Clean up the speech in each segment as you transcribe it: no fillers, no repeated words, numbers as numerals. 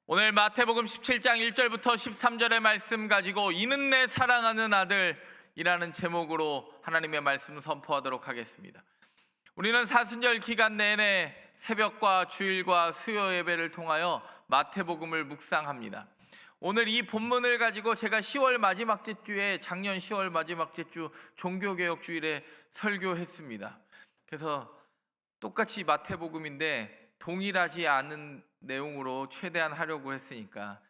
오늘 마태복음 17장 1절부터 13절의 말씀 가지고 이는 내 사랑하는 아들이라는 제목으로 하나님의 말씀 선포하도록 하겠습니다. 우리는 사순절 기간 내내 새벽과 주일과 수요 예배를 통하여 마태복음을 묵상합니다. 오늘 이 본문을 가지고 제가 10월 마지막째 주에 작년 10월 마지막째 주 종교개혁주일에 설교했습니다. 그래서 똑같이 마태복음인데 동일하지 않은 내용으로 최대한 하려고 했으니까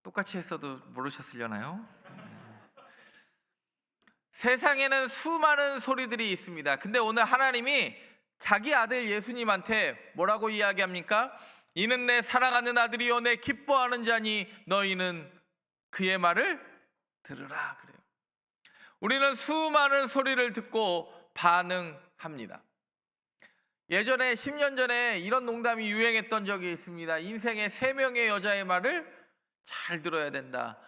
똑같이 했어도 모르셨으려나요? 세상에는 수많은 소리들이 있습니다. 근데 오늘 하나님이 자기 아들 예수님한테 뭐라고 이야기합니까? 이는 내 사랑하는 아들이요 내 기뻐하는 자니 너희는 그의 말을 들으라 그래요. 우리는 수많은 소리를 듣고 반응합니다. 예전에 10년 전에 이런 농담이 유행했던 적이 있습니다. 인생에 3명의 여자의 말을 잘 들어야 된다.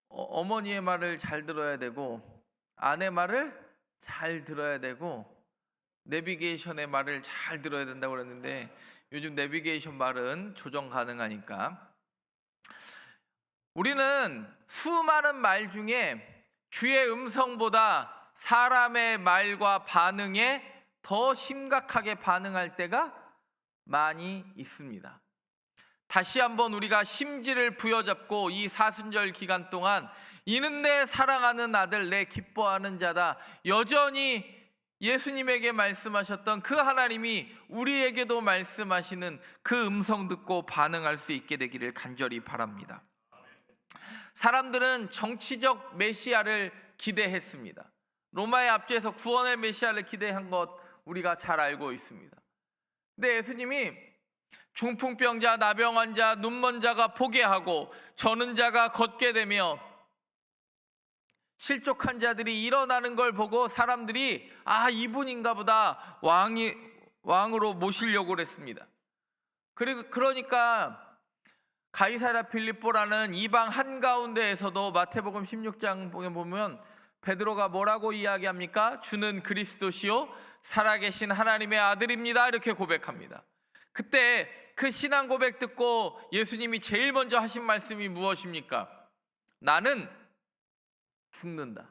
어머니의 말을 잘 들어야 되고, 아내 말을 잘 들어야 되고, 내비게이션의 말을 잘 들어야 된다고 그랬는데 요즘 내비게이션 말은 조정 가능하니까. 우리는 수많은 말 중에 주의 음성보다 사람의 말과 반응에 더 심각하게 반응할 때가 많이 있습니다. 다시 한번 우리가 심지를 부여잡고 이 사순절 기간 동안 이는 내 사랑하는 아들 내 기뻐하는 자다, 여전히 예수님에게 말씀하셨던 그 하나님이 우리에게도 말씀하시는 그 음성 듣고 반응할 수 있게 되기를 간절히 바랍니다. 사람들은 정치적 메시아를 기대했습니다. 로마의 압제에서 구원의 메시아를 기대한 것 우리가 잘 알고 있습니다. 근데 예수님이 중풍병자, 나병 환자, 눈먼 자가 보게 하고 저는 자가 걷게 되며 실족한 자들이 일어나는 걸 보고 사람들이 이분인가 보다 왕으로 모시려고 그랬습니다. 그러니까 가이사랴 필립보라는 이방 한가운데에서도 마태복음 16장 보면 베드로가 뭐라고 이야기합니까? 주는 그리스도시요 살아계신 하나님의 아들입니다, 이렇게 고백합니다. 그때 그 신앙 고백 듣고 예수님이 제일 먼저 하신 말씀이 무엇입니까? 나는 죽는다.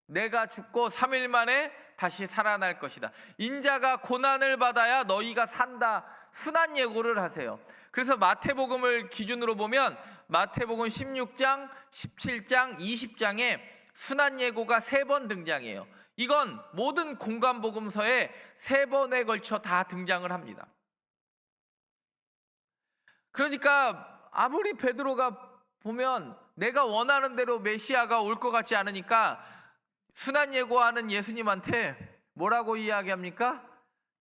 내가 죽고 3일 만에 다시 살아날 것이다. 인자가 고난을 받아야 너희가 산다. 순한 예고를 하세요. 그래서 마태복음을 기준으로 보면 마태복음 16장, 17장, 20장에 순한 예고가 3번 등장해요. 이건 모든 공관복음서에 3번에 걸쳐 다 등장을 합니다. 그러니까 아무리 베드로가 보면 내가 원하는 대로 메시아가 올 것 같지 않으니까 순한 예고하는 예수님한테 뭐라고 이야기합니까?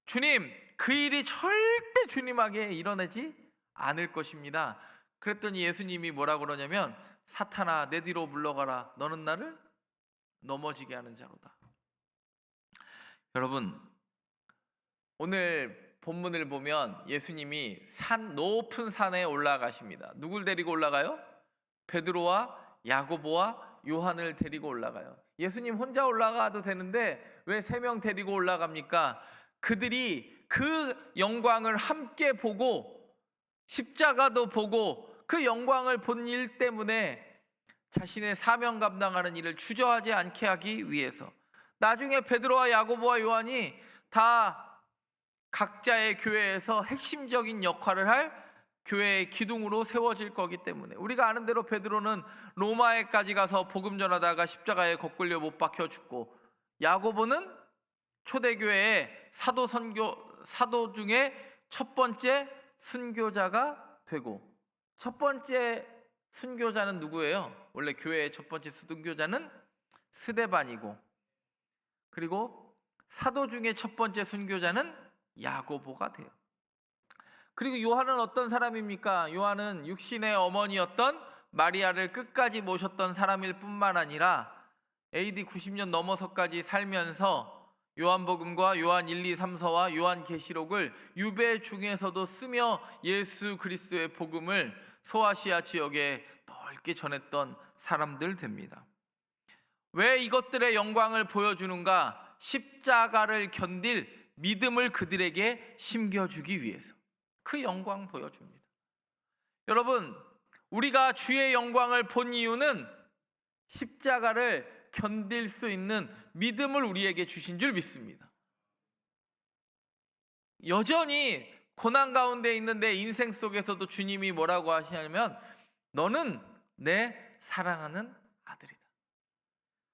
주님, 그 일이 절대 주님에게 일어나지 않을 것입니다. 그랬더니 예수님이 뭐라고 그러냐면 사탄아 내 뒤로 물러가라, 너는 나를 넘어지게 하는 자로다. 여러분, 오늘 본문을 보면 예수님이 높은 산에 올라가십니다. 누굴 데리고 올라가요? 베드로와 야고보와 요한을 데리고 올라가요. 예수님 혼자 올라가도 되는데 왜 3명 데리고 올라갑니까? 그들이 그 영광을 함께 보고 십자가도 보고 그 영광을 본 일 때문에 자신의 사명 감당하는 일을 주저하지 않게 하기 위해서. 나중에 베드로와 야고보와 요한이 다 각자의 교회에서 핵심적인 역할을 할 교회의 기둥으로 세워질 거기 때문에. 우리가 아는 대로 베드로는 로마에까지 가서 복음 전하다가 십자가에 거꾸려 못 박혀 죽고, 야고보는 초대교회의 사도 중에 첫 번째 순교자가 되고, 첫 번째 순교자는 누구예요? 원래 교회의 첫 번째 순교자는 스데반이고, 그리고 사도 중에 첫 번째 순교자는 야고보가 돼요. 그리고 요한은 어떤 사람입니까? 요한은 육신의 어머니였던 마리아를 끝까지 모셨던 사람일 뿐만 아니라 AD 90년 넘어서까지 살면서 요한복음과 요한 1, 2, 3서와 요한계시록을 유배 중에서도 쓰며 예수 그리스도의 복음을 소아시아 지역에 넓게 전했던 사람들 됩니다. 왜 이것들의 영광을 보여주는가? 십자가를 견딜 믿음을 그들에게 심겨주기 위해서 그 영광 보여줍니다. 여러분, 우리가 주의 영광을 본 이유는 십자가를 견딜 수 있는 믿음을 우리에게 주신 줄 믿습니다. 여전히 고난 가운데 있는 내 인생 속에서도 주님이 뭐라고 하시냐면 너는 내 사랑하는 아들이다.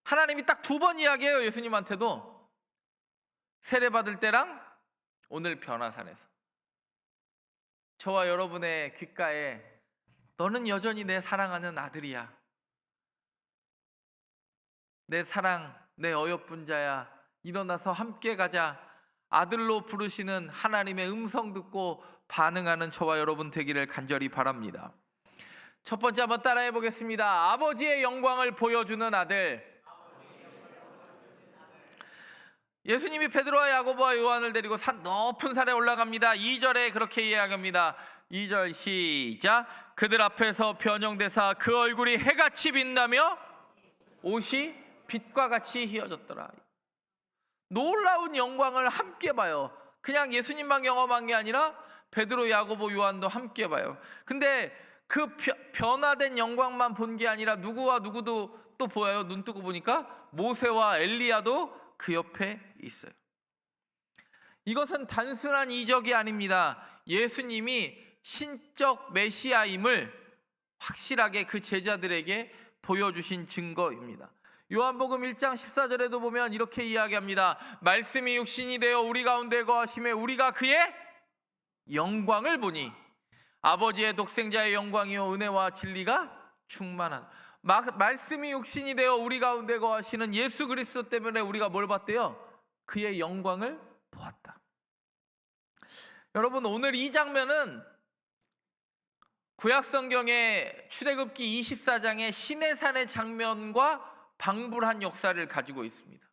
하나님이 딱 2번 이야기해요. 예수님한테도. 세례받을 때랑 오늘 변화산에서. 저와 여러분의 귓가에 너는 여전히 내 사랑하는 아들이야. 내 사랑, 내 어여쁜 자야. 일어나서 함께 가자. 아들로 부르시는 하나님의 음성 듣고 반응하는 저와 여러분 되기를 간절히 바랍니다. 첫 번째 한번 따라해 보겠습니다. 아버지의 영광을 보여주는 아들. 예수님이 베드로와 야고보와 요한을 데리고 높은 산에 올라갑니다. 2절에 그렇게 이야기합니다. 2절 시작. 그들 앞에서 변형되사 그 얼굴이 해같이 빛나며 옷이 빛과 같이 희어졌더라. 놀라운 영광을 함께 봐요. 그냥 예수님만 경험한 게 아니라 베드로, 야고보, 요한도 함께 봐요. 근데 그 변화된 영광만 본 게 아니라 누구와 누구도 또 보여요. 눈 뜨고 보니까 모세와 엘리야도 그 옆에 있어요. 이것은 단순한 이적이 아닙니다. 예수님이 신적 메시아임을 확실하게 그 제자들에게 보여주신 증거입니다. 요한복음 1장 14절에도 보면 이렇게 이야기합니다. 말씀이 육신이 되어 우리 가운데 거하심에 우리가 그의 영광을 보니 아버지의 독생자의 영광이요 은혜와 진리가 충만한. 말씀이 육신이 되어 우리 가운데 거하시는 예수 그리스도 때문에 우리가 뭘 봤대요? 그의 영광을 보았다. 여러분, 오늘 이 장면은 구약성경의 출애굽기 24장의 시내산의 장면과 방불한 역사를 가지고 있습니다.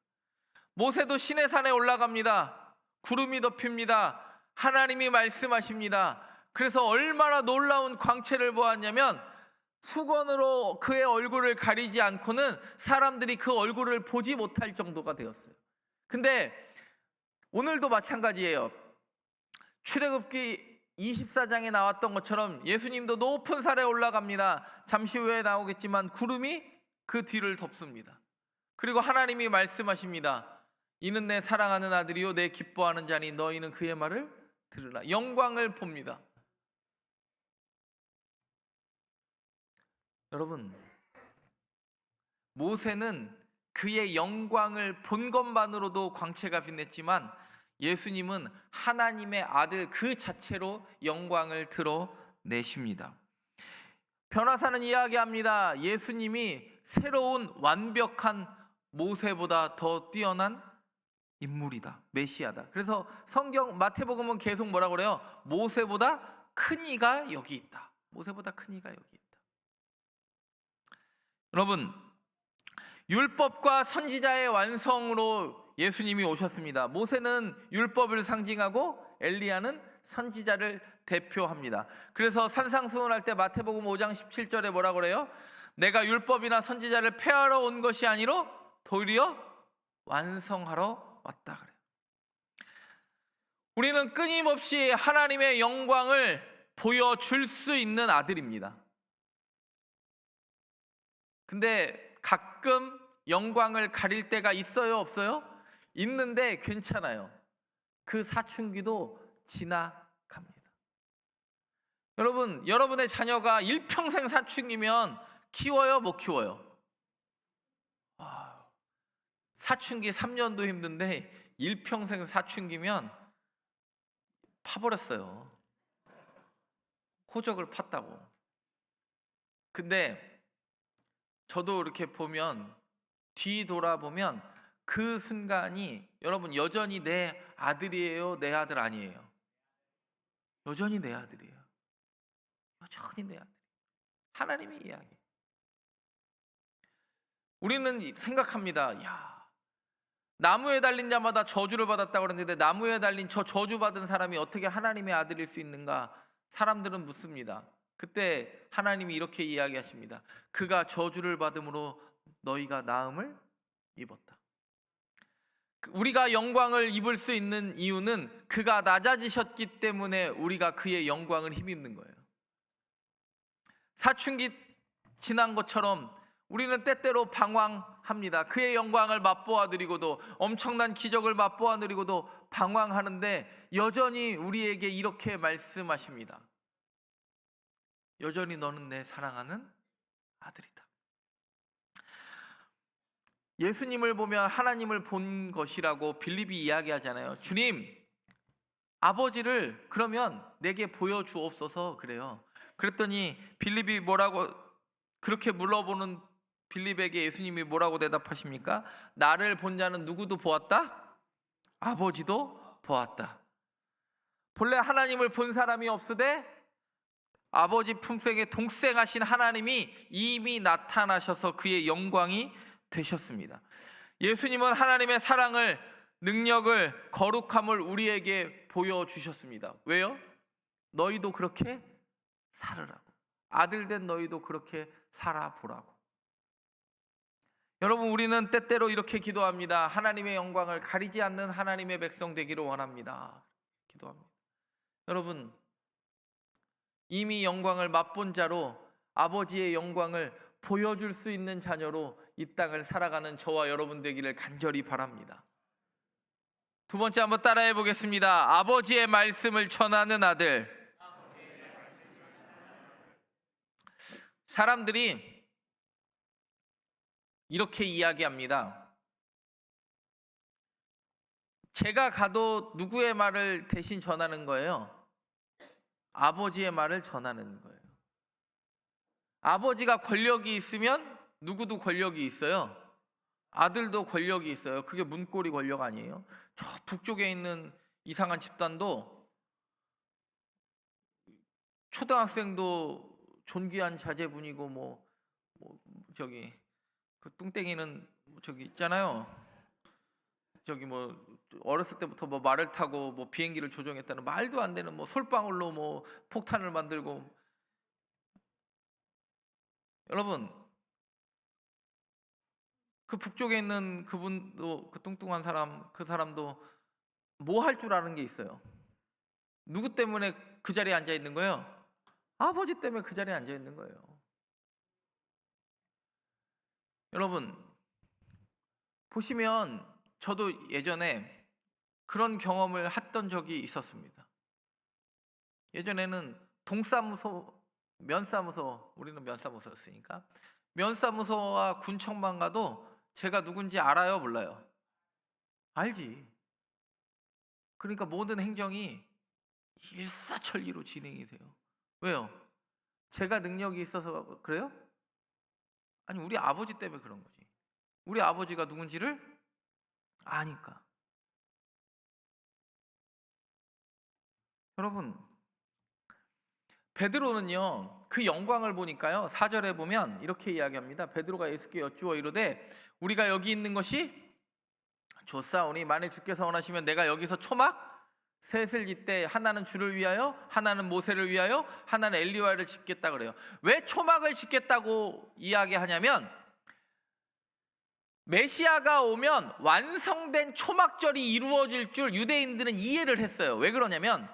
모세도 시내산에 올라갑니다. 구름이 덮입니다. 하나님이 말씀하십니다. 그래서 얼마나 놀라운 광채를 보았냐면 수건으로 그의 얼굴을 가리지 않고는 사람들이 그 얼굴을 보지 못할 정도가 되었어요. 근데 오늘도 마찬가지예요. 출애굽기 24장에 나왔던 것처럼 예수님도 높은 산에 올라갑니다. 잠시 후에 나오겠지만 구름이 그 뒤를 덮습니다. 그리고 하나님이 말씀하십니다. 이는 내 사랑하는 아들이요 내 기뻐하는 자니 너희는 그의 말을 들으라. 영광을 봅니다. 여러분, 모세는 그의 영광을 본 것만으로도 광채가 빛냈지만 예수님은 하나님의 아들 그 자체로 영광을 드러내십니다. 변화사는 이야기합니다. 예수님이 새로운 완벽한 모세보다 더 뛰어난 인물이다. 메시아다. 그래서 성경 마태복음은 계속 뭐라고 그래요? 모세보다 큰 이가 여기 있다. 모세보다 큰 이가 여기 있다. 여러분, 율법과 선지자의 완성으로 예수님이 오셨습니다. 모세는 율법을 상징하고 엘리야는 선지자를 대표합니다. 그래서 산상수훈할 때 마태복음 5장 17절에 뭐라고 그래요? 내가 율법이나 선지자를 폐하러 온 것이 아니로 도리어 완성하러 왔다 그래요. 우리는 끊임없이 하나님의 영광을 보여줄 수 있는 아들입니다. 근데 가끔 영광을 가릴 때가 있어요, 없어요? 있는데 괜찮아요. 그 사춘기도 지나갑니다. 여러분, 여러분의 자녀가 일평생 사춘기면 키워요, 못 키워요? 사춘기 3년도 힘든데 일평생 사춘기면 파버렸어요. 호적을 팠다고. 근데 저도 이렇게 보면 뒤돌아보면 그 순간이 여러분 여전히 내 아들이에요, 내 아들 아니에요? 여전히 내 아들이에요. 여전히 내 아들. 하나님의 이야기. 우리는 생각합니다. 야, 나무에 달린 자마다 저주를 받았다고 그러는데 나무에 달린 저 저주받은 사람이 어떻게 하나님의 아들일 수 있는가? 사람들은 묻습니다. 그때 하나님이 이렇게 이야기하십니다. 그가 저주를 받음으로 너희가 나음을 입었다. 우리가 영광을 입을 수 있는 이유는 그가 낮아지셨기 때문에 우리가 그의 영광을 힘입는 거예요. 사춘기 지난 것처럼 우리는 때때로 방황합니다. 그의 영광을 맛보아 드리고도, 엄청난 기적을 맛보아 드리고도 방황하는데 여전히 우리에게 이렇게 말씀하십니다. 여전히 너는 내 사랑하는 아들이다. 예수님을 보면 하나님을 본 것이라고 빌립이 이야기하잖아요. 주님, 아버지를 그러면 내게 보여주옵소서 그래요. 그랬더니 빌립이 뭐라고, 그렇게 물어보는 빌립에게 예수님이 뭐라고 대답하십니까? 나를 본 자는 누구도 보았다? 아버지도 보았다. 본래 하나님을 본 사람이 없으되 아버지 품속에 동생하신 하나님이 이미 나타나셔서 그의 영광이 되셨습니다. 예수님은 하나님의 사랑을, 능력을, 거룩함을 우리에게 보여주셨습니다. 왜요? 너희도 그렇게 살으라고. 아들된 너희도 그렇게 살아보라고. 여러분, 우리는 때때로 이렇게 기도합니다. 하나님의 영광을 가리지 않는 하나님의 백성 되기를 원합니다. 기도합니다. 여러분, 이미 영광을 맛본 자로 아버지의 영광을 보여줄 수 있는 자녀로 이 땅을 살아가는 저와 여러분 되기를 간절히 바랍니다. 두 번째 한번 따라해 보겠습니다. 아버지의 말씀을 전하는 아들. 사람들이 이렇게 이야기합니다. 제가 가도 누구의 말을 대신 전하는 거예요? 아버지의 말을 전하는 거예요. 아버지가 권력이 있으면 누구도 권력이 있어요. 아들도 권력이 있어요. 그게 문고리 권력 아니에요? 저 북쪽에 있는 이상한 집단도 초등학생도 존귀한 자제분이고 저기 그 뚱땡이는 저기 있잖아요. 저기 어렸을 때부터 말을 타고 비행기를 조종했다는 말도 안 되는 솔방울로 폭탄을 만들고. 여러분, 그 북쪽에 있는 그분도, 그 뚱뚱한 사람, 그 사람도 뭐 할 줄 아는 게 있어요. 누구 때문에 그 자리에 앉아 있는 거예요? 아버지 때문에 그 자리에 앉아 있는 거예요. 여러분, 보시면 저도 예전에 그런 경험을 했던 적이 있었습니다. 예전에는 면사무소, 우리는 면사무소였으니까 면사무소와 군청만 가도 제가 누군지 알아요, 몰라요? 알지. 그러니까 모든 행정이 일사천리로 진행이 돼요. 왜요? 제가 능력이 있어서 그래요? 아니, 우리 아버지 때문에 그런 거지. 우리 아버지가 누군지를 아니까. 여러분, 베드로는요, 그 영광을 보니까요, 4절에 보면 이렇게 이야기합니다. 베드로가 예수께 여쭈어 이르되 우리가 여기 있는 것이 좋사오니 만일 주께서 원하시면 내가 여기서 초막 셋을 짓되 하나는 주를 위하여, 하나는 모세를 위하여, 하나는 엘리야를 짓겠다 그래요. 왜 초막을 짓겠다고 이야기하냐면 메시아가 오면 완성된 초막절이 이루어질 줄 유대인들은 이해를 했어요. 왜 그러냐면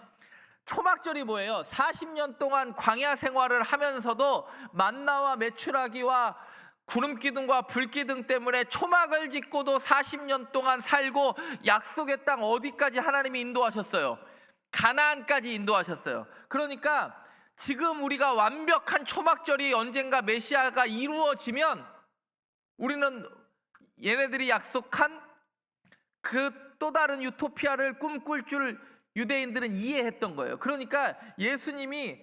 초막절이 뭐예요? 40년 동안 광야 생활을 하면서도 만나와 메추라기와 구름기둥과 불기둥 때문에 초막을 짓고도 40년 동안 살고 약속의 땅 어디까지 하나님이 인도하셨어요? 가나안까지 인도하셨어요. 그러니까 지금 우리가 완벽한 초막절이 언젠가 메시아가 이루어지면 우리는 얘네들이 약속한 그 또 다른 유토피아를 꿈꿀 줄 유대인들은 이해했던 거예요. 그러니까 예수님이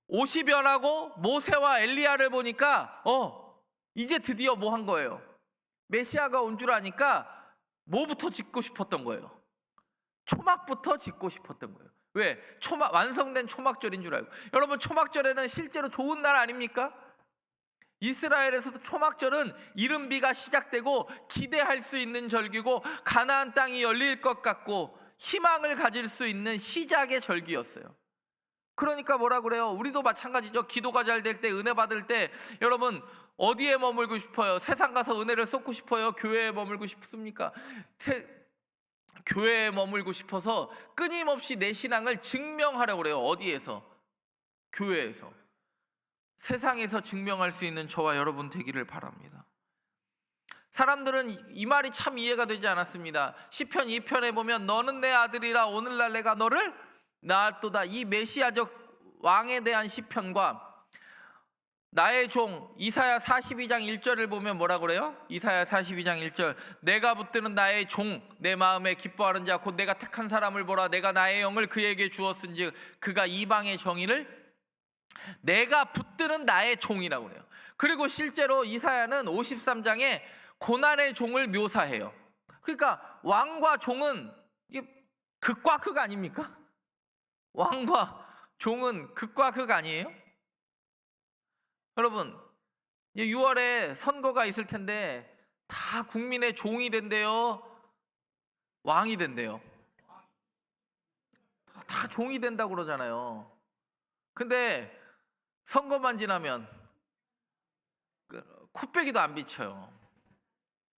50여라고 모세와 엘리야를 보니까 이제 드디어 뭐 한 거예요? 메시아가 온 줄 아니까 뭐부터 짓고 싶었던 거예요? 초막부터 짓고 싶었던 거예요. 왜? 완성된 초막절인 줄 알고. 여러분, 초막절에는 실제로 좋은 날 아닙니까? 이스라엘에서도 초막절은 이른비가 시작되고 기대할 수 있는 절기고 가나안 땅이 열릴 것 같고 희망을 가질 수 있는 시작의 절기였어요. 그러니까 뭐라 그래요? 우리도 마찬가지죠. 기도가 잘 될 때, 은혜 받을 때 여러분 어디에 머물고 싶어요? 세상 가서 은혜를 쏟고 싶어요? 교회에 머물고 싶습니까? 교회에 머물고 싶어서 끊임없이 내 신앙을 증명하려고 그래요. 어디에서? 교회에서. 세상에서 증명할 수 있는 저와 여러분 되기를 바랍니다. 사람들은 이 말이 참 이해가 되지 않았습니다. 시편 2편에 보면 너는 내 아들이라 오늘날 내가 너를 낳았도다. 이 메시아적 왕에 대한 시편과 나의 종 이사야 42장 1절을 보면 뭐라 그래요? 이사야 42장 1절 내가 붙드는 나의 종 내 마음에 기뻐하는 자 곧 내가 택한 사람을 보라. 내가 나의 영을 그에게 주었은즉 그가 이방의 정의를 내가 붙드는 나의 종이라고 그래요. 그리고 실제로 이사야는 53장에 고난의 종을 묘사해요. 그러니까 왕과 종은 이게 극과 극 아닙니까? 왕과 종은 극과 극 아니에요? 여러분, 6월에 선거가 있을 텐데 다 국민의 종이 된대요? 왕이 된대요? 다 종이 된다고 그러잖아요. 근데 선거만 지나면 코빼기도 안 비쳐요.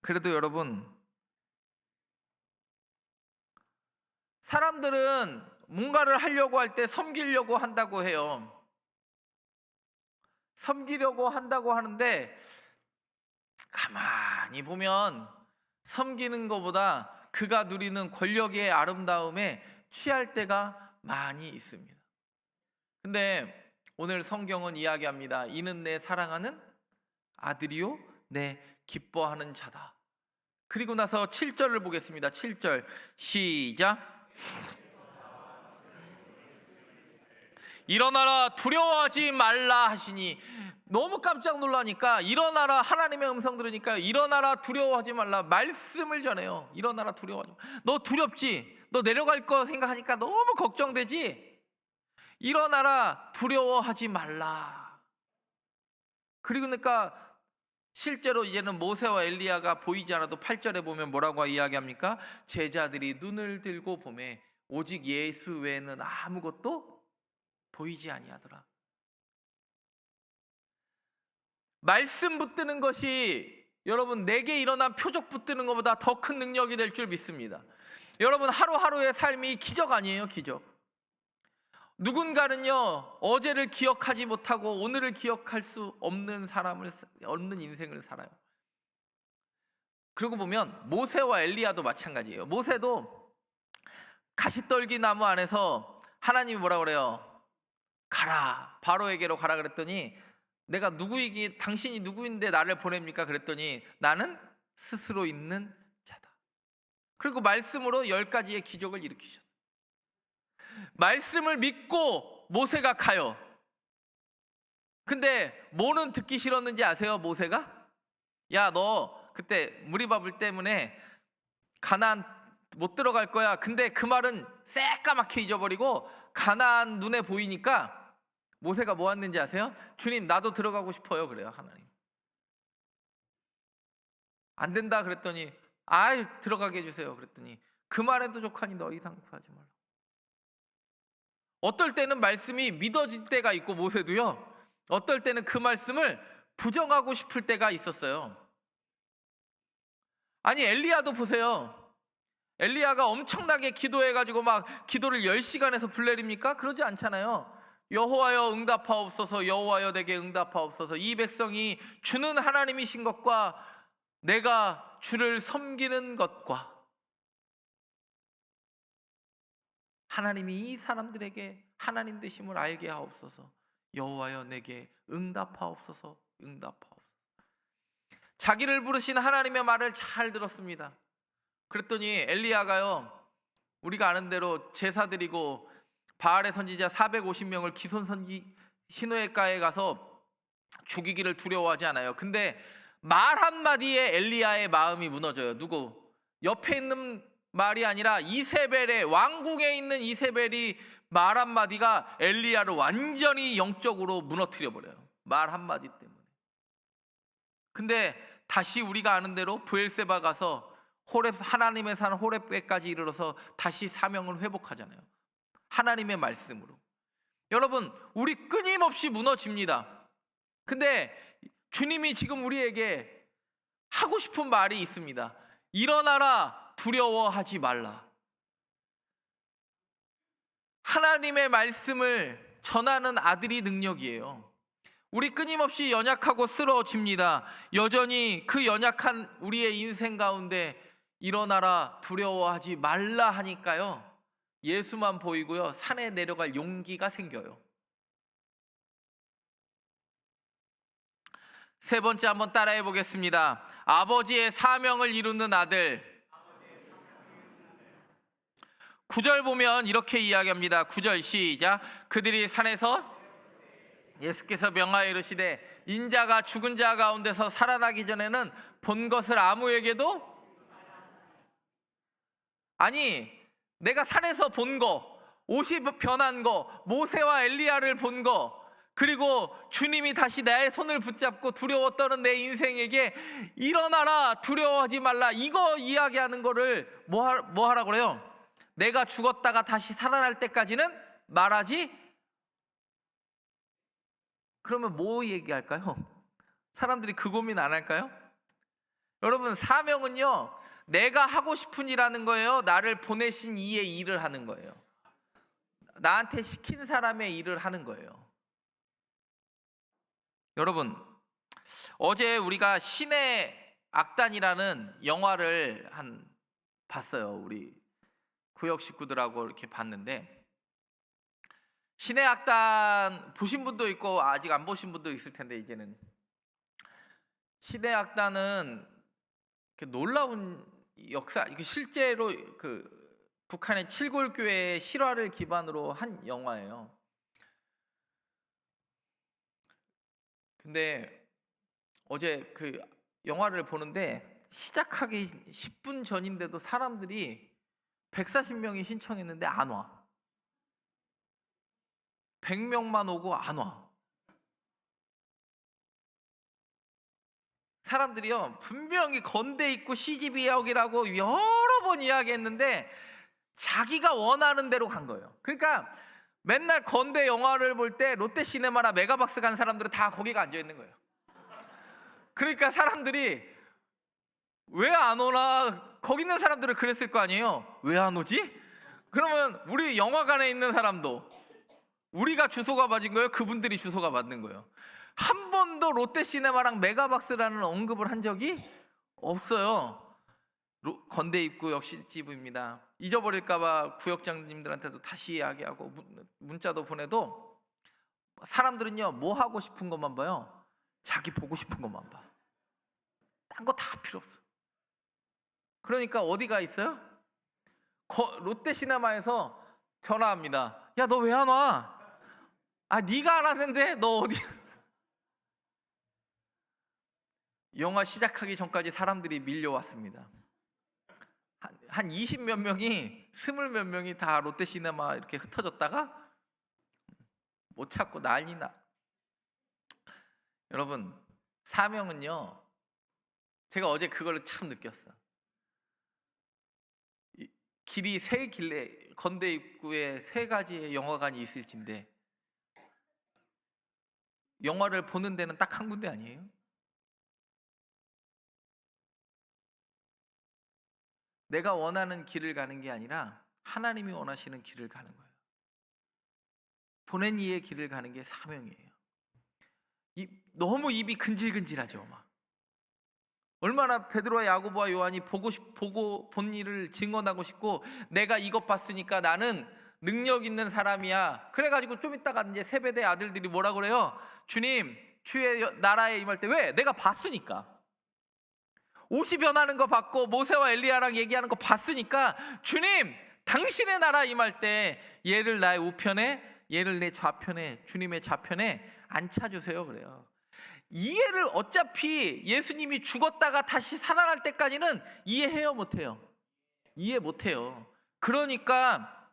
그래도 여러분, 사람들은 뭔가를 하려고 할 때 섬기려고 한다고 해요. 섬기려고 한다고 하는데 가만히 보면 섬기는 것보다 그가 누리는 권력의 아름다움에 취할 때가 많이 있습니다. 근데 오늘 성경은 이야기합니다. 이는 내 사랑하는 아들이요 내 기뻐하는 자다. 그리고 나서 7절을 보겠습니다. 7절 시작. 일어나라 두려워하지 말라 하시니, 너무 깜짝 놀라니까 일어나라, 하나님의 음성 들으니까 일어나라 두려워하지 말라 말씀을 전해요. 일어나라 두려워하지 말라. 너 두렵지? 너 내려갈 거 생각하니까 너무 걱정되지? 일어나라 두려워하지 말라. 그리고 그러니까 실제로 이제는 모세와 엘리야가 보이지 않아도 8절에 보면 뭐라고 이야기합니까? 제자들이 눈을 들고 보매 오직 예수 외에는 아무것도 보이지 아니하더라. 말씀 붙드는 것이 여러분 내게 일어난 표적 붙드는 것보다 더 큰 능력이 될 줄 믿습니다. 여러분 하루하루의 삶이 기적 아니에요? 기적. 누군가는요 어제를 기억하지 못하고 오늘을 기억할 수 없는 인생을 살아요. 그러고 보면 모세와 엘리야도 마찬가지예요. 모세도 가시떨기 나무 안에서 하나님이 뭐라 그래요? 가라, 바로에게로 가라 그랬더니 내가 누구이기 당신이 누구인데 나를 보냅니까? 그랬더니 나는 스스로 있는 자다. 그리고 말씀으로 10가지의 기적을 일으키셨어요. 말씀을 믿고 모세가 가요. 근데 뭐는 듣기 싫었는지 아세요? 모세가? 야, 너 그때 무리바불 때문에 가나안 못 들어갈 거야. 근데 그 말은 새까맣게 잊어버리고 가나안 눈에 보이니까 모세가 뭐 했는지 아세요? 주님 나도 들어가고 싶어요. 그래요. 하나님 안 된다 그랬더니 아이 들어가게 해주세요. 그랬더니 그 말에도 족하니 너 이상 구하지 말라. 어떨 때는 말씀이 믿어질 때가 있고 모세도요 어떨 때는 그 말씀을 부정하고 싶을 때가 있었어요. 아니 엘리야도 보세요. 엘리야가 엄청나게 기도해가지고 막 기도를 10시간 해서 불내립니까? 그러지 않잖아요. 여호와여 응답하옵소서, 여호와여 내게 응답하옵소서. 이 백성이 주는 하나님이신 것과 내가 주를 섬기는 것과 하나님이 이 사람들에게 하나님 되심을 알게 하옵소서. 여호와여 내게 응답하옵소서, 응답하옵소서. 자기를 부르신 하나님의 말을 잘 들었습니다. 그랬더니 엘리야가요 우리가 아는 대로 제사 드리고 바알의 선지자 450명을 기손 신호회가에 가서 죽이기를 두려워하지 않아요. 근데 말 한마디에 엘리야의 마음이 무너져요. 누구? 옆에 있는 말이 아니라 이세벨의, 왕궁에 있는 이세벨이 말 한마디가 엘리야를 완전히 영적으로 무너뜨려 버려요. 말 한마디 때문에. 근데 다시 우리가 아는 대로 브엘세바 가서 호렙, 하나님의 산 호렙배까지 이르러서 다시 사명을 회복하잖아요. 하나님의 말씀으로. 여러분 우리 끊임없이 무너집니다. 근데 주님이 지금 우리에게 하고 싶은 말이 있습니다. 일어나라 두려워하지 말라. 하나님의 말씀을 전하는 아들이 능력이에요. 우리 끊임없이 연약하고 쓰러집니다. 여전히 그 연약한 우리의 인생 가운데 일어나라, 두려워하지 말라 하니까요, 예수만 보이고요, 산에 내려갈 용기가 생겨요. 세 번째 한번 따라해 보겠습니다. 아버지의 사명을 이루는 아들. 9절 보면 이렇게 이야기합니다. 9절 시작. 그들이 산에서 예수께서 명하여 이르시되 인자가 죽은 자 가운데서 살아나기 전에는 본 것을 아무에게도, 아니 내가 산에서 본 거, 옷이 변한 거, 모세와 엘리야를 본 거, 그리고 주님이 다시 나의 손을 붙잡고 두려워 떠는 내 인생에게 일어나라, 두려워하지 말라, 이거 이야기하는 거를 뭐 하라고 그래요? 내가 죽었다가 다시 살아날 때까지는 말하지. 그러면 뭐 얘기할까요? 사람들이 그 고민 안 할까요? 여러분, 사명은요, 내가 하고 싶은 일 하는 거예요? 나를 보내신 이의 일을 하는 거예요? 나한테 시킨 사람의 일을 하는 거예요. 여러분, 어제 우리가 신의 악단이라는 영화를 봤어요. 우리 구역 식구들하고 이렇게 봤는데, 신의 악단 보신 분도 있고 아직 안 보신 분도 있을 텐데, 이제는 신의 악단은 놀라운 역사, 실제로 그 북한의 칠골교회의 실화를 기반으로 한 영화예요. 근데 어제 그 영화를 보는데 시작하기 10분 전인데도 사람들이 140명이 신청했는데 안 와. 100명만 오고 안 와. 사람들이요, 분명히 건대 입구 CGV역이라고 여러 번 이야기했는데 자기가 원하는 대로 간 거예요. 그러니까 맨날 건대 영화를 볼 때 롯데시네마나 메가박스 간 사람들은 다 거기가 앉아 있는 거예요. 그러니까 사람들이 왜 안 오나, 거기 있는 사람들은 그랬을 거 아니에요. 왜 안 오지? 그러면 우리 영화관에 있는 사람도 우리가 주소가 맞은 거예요? 그분들이 주소가 맞는 거예요? 한 번도 롯데시네마랑 메가박스라는 언급을 한 적이 없어요. 건대 입구역 CGV입니다. 잊어버릴까봐 구역장님들한테도 다시 이야기하고 문자도 보내도 사람들은요, 뭐 하고 싶은 것만 봐요. 자기 보고 싶은 것만 봐. 딴 거 다 필요 없어. 그러니까 어디가 있어요? 롯데시네마에서 전화합니다. 야, 너 왜 안 와? 아, 네가 안 왔는데 너 어디? 영화 시작하기 전까지 사람들이 밀려왔습니다. 한 20몇 명이, 20몇 명이 다 롯데시네마 이렇게 흩어졌다가 못 찾고 난리나. 여러분, 사명은요, 제가 어제 그걸 참 느꼈어. 길이 세 길래 건대 입구에 3가지의 영화관이 있을진데 영화를 보는 데는 딱 한 군데 아니에요? 내가 원하는 길을 가는 게 아니라 하나님이 원하시는 길을 가는 거예요. 보낸 이의 길을 가는 게 사명이에요. 너무 입이 근질근질하죠. 막 얼마나 베드로와 야고보와 요한이 보고 본 일을 증언하고 싶고, 내가 이것 봤으니까 나는 능력 있는 사람이야. 그래가지고 좀 있다가 이제 세베대 아들들이 뭐라 그래요? 주님, 주의 나라에 임할 때, 왜? 내가 봤으니까. 옷이 변하는 거 봤고 모세와 엘리야랑 얘기하는 거 봤으니까, 주님, 당신의 나라 임할 때 얘를 나의 우편에, 얘를 내 좌편에, 주님의 좌편에 앉혀주세요. 그래요. 이해를 어차피 예수님이 죽었다가 다시 살아날 때까지는 이해해요, 못해요? 이해 못해요. 그러니까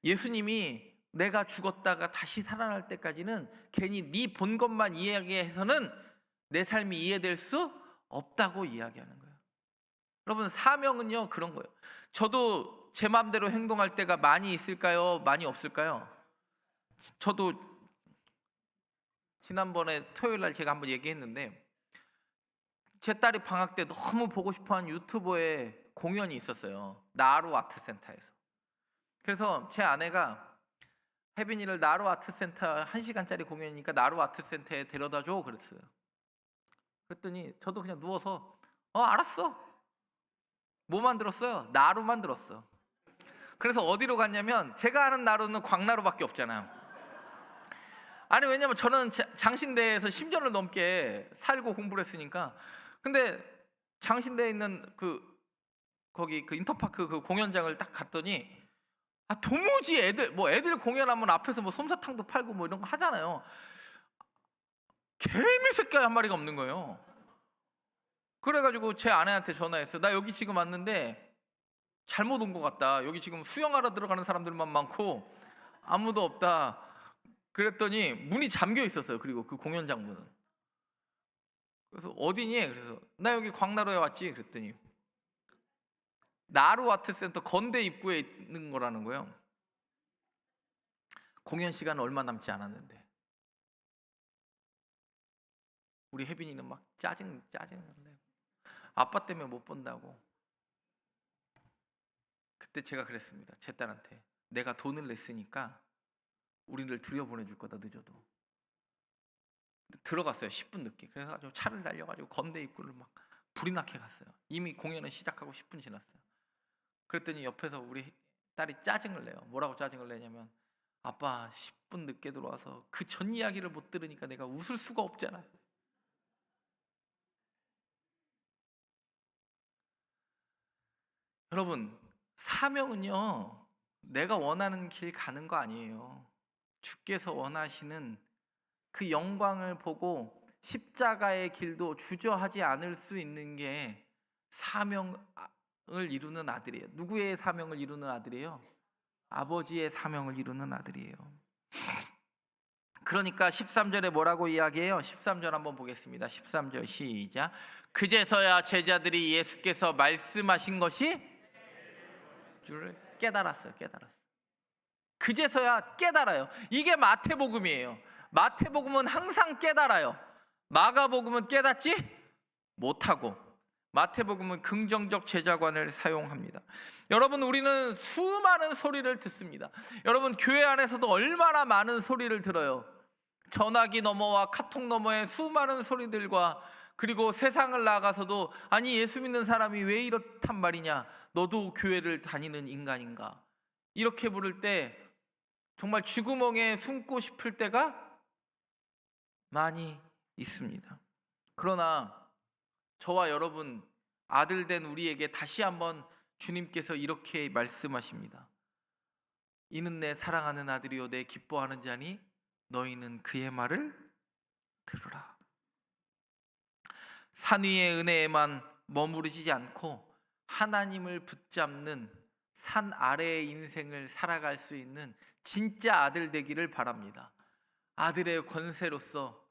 예수님이 내가 죽었다가 다시 살아날 때까지는 괜히 네 본 것만 이야기해서는 내 삶이 이해될 수 없다고 이야기하는 거예요. 여러분, 사명은요 그런 거예요. 저도 제 마음대로 행동할 때가 많이 있을까요? 많이 없을까요? 저도 지난번에 토요일날 제가 한번 얘기했는데, 제 딸이 방학 때 너무 보고 싶어하는 유튜버의 공연이 있었어요. 나루 아트센터에서. 그래서 제 아내가 혜빈이를 나루 아트센터 1시간짜리 공연이니까 나루 아트센터에 데려다 줘 그랬어요. 그랬더니 저도 그냥 누워서 알았어. 뭐 만들었어요? 나루 만들었어. 그래서 어디로 갔냐면 제가 아는 나루는 광나루밖에 없잖아요. 아니 왜냐면 저는 장신대에서 10년을 넘게 살고 공부를 했으니까. 근데 장신대에 있는 거기 그 인터파크 그 공연장을 딱 갔더니 도무지 애들 공연하면 앞에서 뭐 솜사탕도 팔고 뭐 이런 거 하잖아요. 개미 새끼 한 마리가 없는 거예요. 그래가지고 제 아내한테 전화했어요. 나 여기 지금 왔는데 잘못 온 것 같다. 여기 지금 수영하러 들어가는 사람들만 많고 아무도 없다. 그랬더니 문이 잠겨 있었어요. 그리고 그 공연장 문은. 그래서 어디니? 그래서 나 여기 광나루에 왔지. 그랬더니 나루 아트센터 건대 입구에 있는 거라는 거예요. 공연 시간은 얼마 남지 않았는데 우리 혜빈이는 막 짜증난데 아빠 때문에 못 본다고. 그때 제가 그랬습니다. 제 딸한테 내가 돈을 냈으니까 우리를 들여보내줄 거다 늦어도. 들어갔어요. 10분 늦게. 그래서 차를 달려가지고 건대 입구를 막 불이 나게 갔어요. 이미 공연은 시작하고 10분 지났어요. 그랬더니 옆에서 우리 딸이 짜증을 내요. 뭐라고 짜증을 내냐면 아빠 10분 늦게 들어와서 그 전 이야기를 못 들으니까 내가 웃을 수가 없잖아. 여러분, 사명은요 내가 원하는 길 가는 거 아니에요. 주께서 원하시는 그 영광을 보고 십자가의 길도 주저하지 않을 수 있는 게 사명을 이루는 아들이에요. 누구의 사명을 이루는 아들이에요? 아버지의 사명을 이루는 아들이에요. 그러니까 13절에 뭐라고 이야기해요? 13절 한번 보겠습니다. 13절 시작. 그제서야 제자들이 예수께서 말씀하신 것이 줄을 깨달았어요. 그제서야 깨달아요. 이게 마태복음이에요. 마태복음은 항상 깨달아요. 마가복음은 깨닫지 못하고 마태복음은 긍정적 제자관을 사용합니다. 여러분, 우리는 수많은 소리를 듣습니다. 여러분, 교회 안에서도 얼마나 많은 소리를 들어요. 전화기 너머와 카톡 너머의 수많은 소리들과 그리고 세상을 나가서도 아니 예수 믿는 사람이 왜 이렇단 말이냐, 너도 교회를 다니는 인간인가, 이렇게 부를 때 정말 쥐구멍에 숨고 싶을 때가 많이 있습니다. 그러나 저와 여러분 아들 된 우리에게 다시 한번 주님께서 이렇게 말씀하십니다. 이는 내 사랑하는 아들이요 내 기뻐하는 자니 너희는 그의 말을 들으라. 산 위의 은혜에만 머무르지 않고 하나님을 붙잡는 산 아래의 인생을 살아갈 수 있는 진짜 아들 되기를 바랍니다. 아들의 권세로서,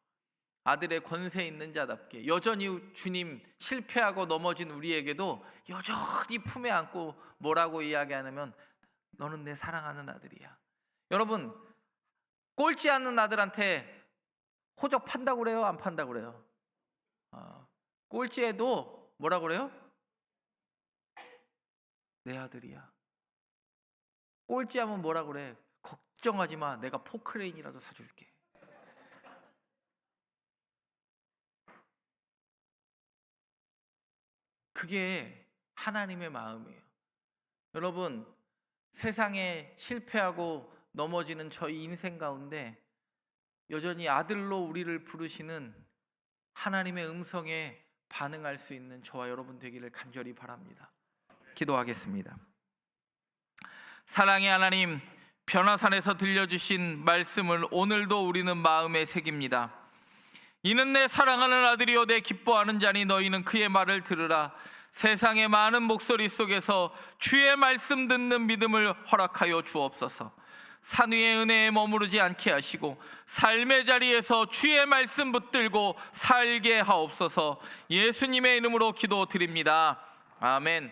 아들의 권세 있는 자답게 여전히 주님 실패하고 넘어진 우리에게도 여전히 품에 안고 뭐라고 이야기하냐면 너는 내 사랑하는 아들이야. 여러분, 꼴찌 않는 아들한테 호적 판다고 그래요? 안 판다고 그래요? 꼴찌해도 뭐라고 그래요? 내 아들이야. 꼴찌하면 뭐라고 그래? 걱정하지 마, 내가 포크레인이라도 사줄게. 그게 하나님의 마음이에요. 여러분, 세상에 실패하고 넘어지는 저희 인생 가운데 여전히 아들로 우리를 부르시는 하나님의 음성에 반응할 수 있는 저와 여러분 되기를 간절히 바랍니다. 기도하겠습니다. 사랑의 하나님, 변화산에서 들려주신 말씀을 오늘도 우리는 마음에 새깁니다. 이는 내 사랑하는 아들이요 내 기뻐하는 자니 너희는 그의 말을 들으라. 세상의 많은 목소리 속에서 주의 말씀 듣는 믿음을 허락하여 주옵소서. 산 위의 은혜에 머무르지 않게 하시고 삶의 자리에서 주의 말씀 붙들고 살게 하옵소서. 예수님의 이름으로 기도드립니다. 아멘.